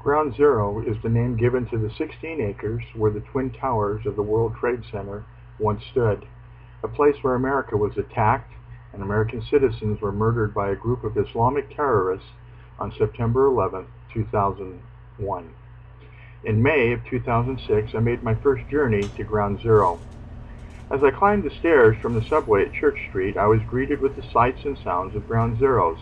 Ground Zero is the name given to the 16 acres where the Twin Towers of the World Trade Center once stood, a place where America was attacked and American citizens were murdered by a group of Islamic terrorists on September 11, 2001. In May of 2006, I made my first journey to Ground Zero. As I climbed the stairs from the subway at Church Street, I was greeted with the sights and sounds of Ground Zero's.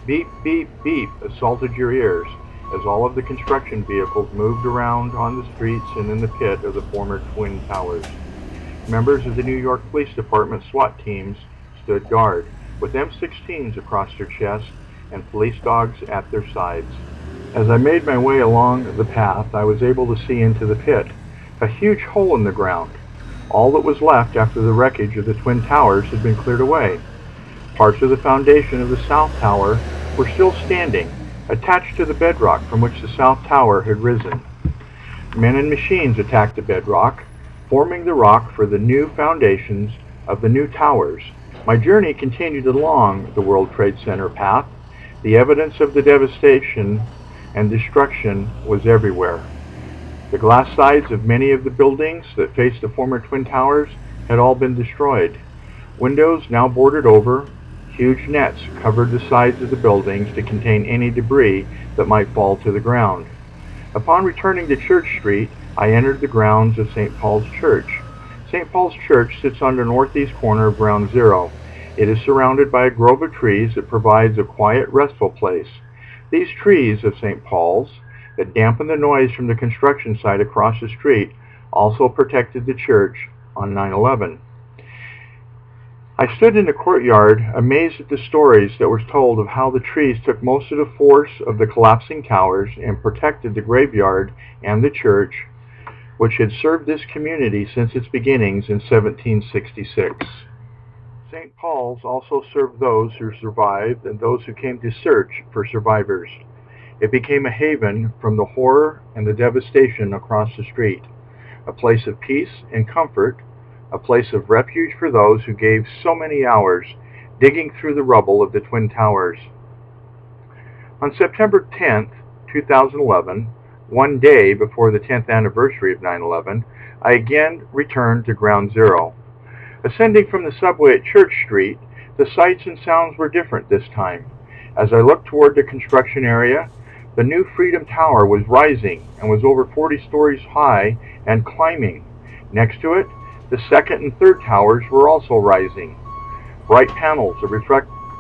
Beep, beep, beep assaulted your ears as all of the construction vehicles moved around on the streets and in the pit of the former Twin Towers. Members of the New York Police Department SWAT teams stood guard, with M16s across their chests and police dogs at their sides. As I made my way along the path, I was able to see into the pit, a huge hole in the ground. All that was left after the wreckage of the Twin Towers had been cleared away. Parts of the foundation of the South Tower were still standing, attached to the bedrock from which the South Tower had risen. Men and machines attacked the bedrock, forming the rock for the new foundations of the new towers. My journey continued along the World Trade Center path. The evidence of the devastation and destruction was everywhere. The glass sides of many of the buildings that faced the former Twin Towers had all been destroyed. Windows now boarded over, huge nets covered the sides of the buildings to contain any debris that might fall to the ground. Upon returning to Church Street, I entered the grounds of St. Paul's Church. St. Paul's Church sits on the northeast corner of Ground Zero. It is surrounded by a grove of trees that provides a quiet, restful place. These trees of St. Paul's, that dampen the noise from the construction site across the street, also protected the church on 9/11. I stood in the courtyard, amazed at the stories that were told of how the trees took most of the force of the collapsing towers and protected the graveyard and the church, which had served this community since its beginnings in 1766. St. Paul's also served those who survived and those who came to search for survivors. It became a haven from the horror and the devastation across the street, a place of peace and comfort, a place of refuge for those who gave so many hours digging through the rubble of the Twin Towers. On September 10, 2011, one day before the 10th anniversary of 9/11, I again returned to Ground Zero. Ascending from the subway at Church Street, the sights and sounds were different this time. As I looked toward the construction area, the new Freedom Tower was rising and was over 40 stories high and climbing. Next to it, the second and third towers were also rising. Bright panels of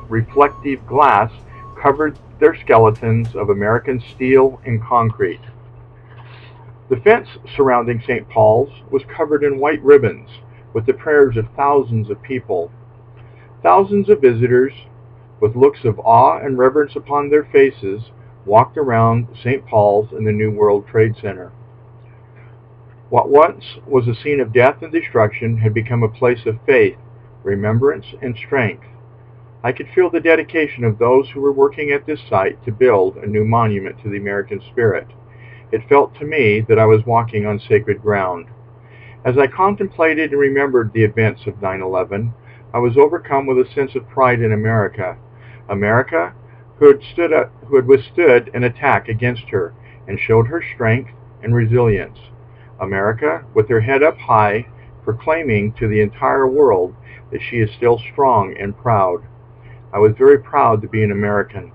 reflective glass covered their skeletons of American steel and concrete. The fence surrounding St. Paul's was covered in white ribbons with the prayers of thousands of people. Thousands of visitors, with looks of awe and reverence upon their faces, walked around St. Paul's and the New World Trade Center. What once was a scene of death and destruction had become a place of faith, remembrance, and strength. I could feel the dedication of those who were working at this site to build a new monument to the American spirit. It felt to me that I was walking on sacred ground. As I contemplated and remembered the events of 9/11, I was overcome with a sense of pride in America. America, who had withstood an attack against her and showed her strength and resilience. America, with her head up high, proclaiming to the entire world that she is still strong and proud. I was very proud to be an American.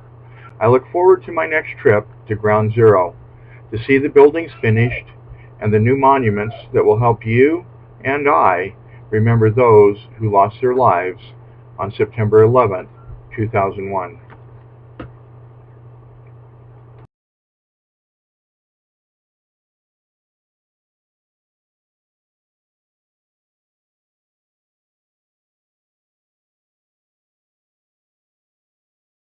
I look forward to my next trip to Ground Zero, to see the buildings finished and the new monuments that will help you and I remember those who lost their lives on September 11, 2001.